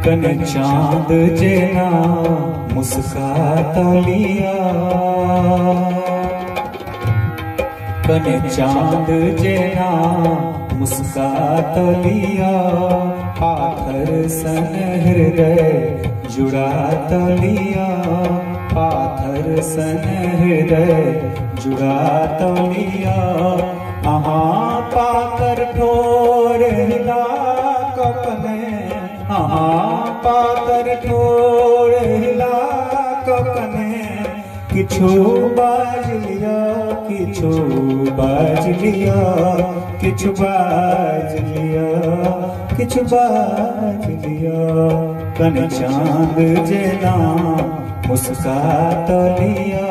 कने चांद जेना मुस्काता लिया, कने चांद जेना मुस्काता लिया, पाथर सन हृदय जुड़ाता लिया, पाथर सन हृदय जुड़ाता लिया। अहाँ पातर ठोर हिला कपने, अहाँ पातर ठोर हिला कपने, किछु बाज लिया, किछु बाज लिया, किछु बाज लिया, किछु बाज लिया। कने चांद जेना मुस्कात लिया,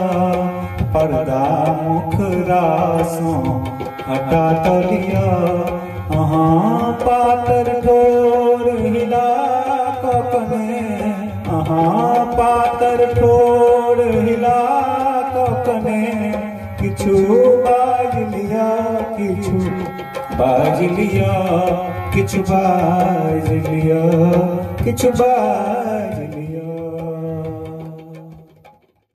पर्दा मुखरा सो हटा लिया। अहाँ पातर ठोर हिला कपने, अहाँ पातर ठोर हिला कपने, किछु बाज लिया, किछु बाज लिया, किछु बाज लिया, किछु बाज